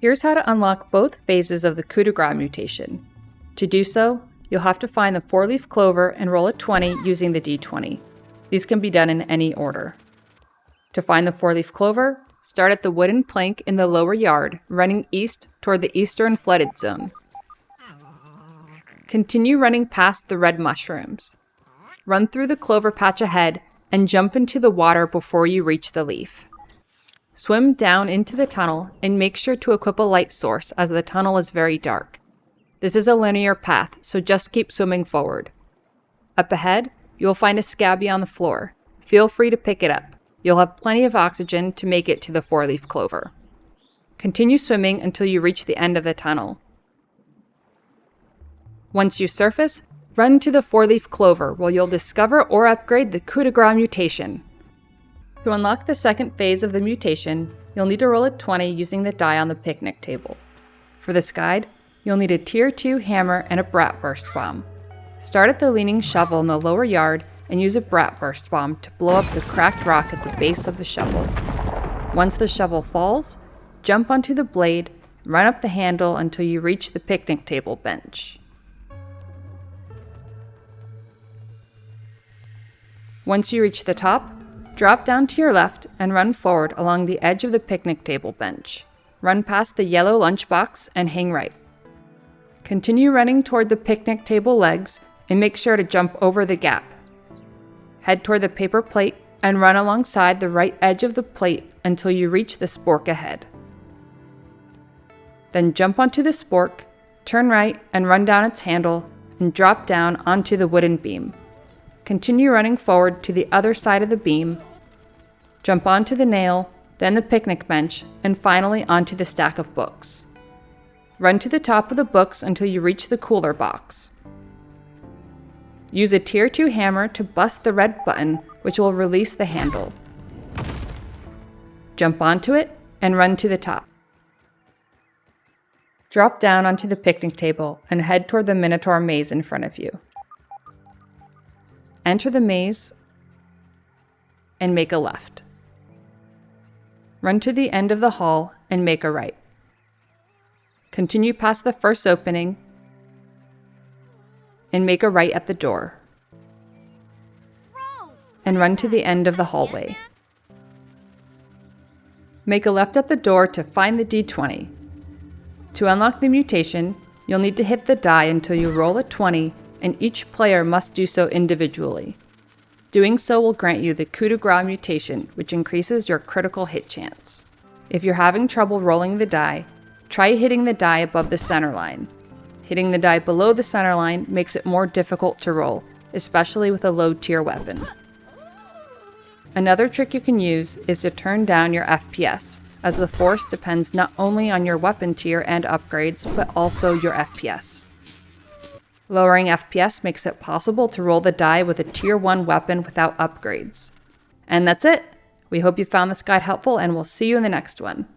Here's how to unlock both phases of the Coup de Grâce mutation. To do so, you'll have to find the 4-leaf clover and roll a 20 using the d20. These can be done in any order. To find the 4-leaf clover, start at the wooden plank in the lower yard, running east toward the eastern flooded zone. Continue running past the red mushrooms. Run through the clover patch ahead and jump into the water before you reach the leaf. Swim down into the tunnel and make sure to equip a light source as the tunnel is very dark. This is a linear path, so just keep swimming forward. Up ahead, you will find a SCA.B on the floor. Feel free to pick it up. You'll have plenty of oxygen to make it to the 4-leaf clover. Continue swimming until you reach the end of the tunnel. Once you surface, run to the 4-leaf clover where you'll discover or upgrade the Coup de Grâce mutation. To unlock the second phase of the mutation, you'll need to roll a 20 using the die on the picnic table. For this guide, you'll need a Tier 2 hammer and a bratwurst bomb. Start at the leaning shovel in the lower yard and use a bratwurst bomb to blow up the cracked rock at the base of the shovel. Once the shovel falls, jump onto the blade, and run up the handle until you reach the picnic table bench. Once you reach the top, drop down to your left and run forward along the edge of the picnic table bench. Run past the yellow lunchbox and hang right. Continue running toward the picnic table legs and make sure to jump over the gap. Head toward the paper plate and run alongside the right edge of the plate until you reach the spork ahead. Then jump onto the spork, turn right and run down its handle and drop down onto the wooden beam. Continue running forward to the other side of the beam, jump onto the nail, then the picnic bench, and finally onto the stack of books. Run to the top of the books until you reach the cooler box. Use a Tier 2 hammer to bust the red button, which will release the handle. Jump onto it and run to the top. Drop down onto the picnic table and head toward the minotaur maze in front of you. Enter the maze and make a left. Run to the end of the hall and make a right. Continue past the first opening and make a right at the door. And run to the end of the hallway. Make a left at the door to find the d20. To unlock the mutation, you'll need to hit the die until you roll a 20, and each player must do so individually. Doing so will grant you the Coup de Grâce mutation, which increases your critical hit chance. If you're having trouble rolling the die, try hitting the die above the center line. Hitting the die below the center line makes it more difficult to roll, especially with a low-tier weapon. Another trick you can use is to turn down your FPS, as the force depends not only on your weapon tier and upgrades, but also your FPS. Lowering FPS makes it possible to roll the die with a Tier 1 weapon without upgrades. And that's it! We hope you found this guide helpful, and we'll see you in the next one.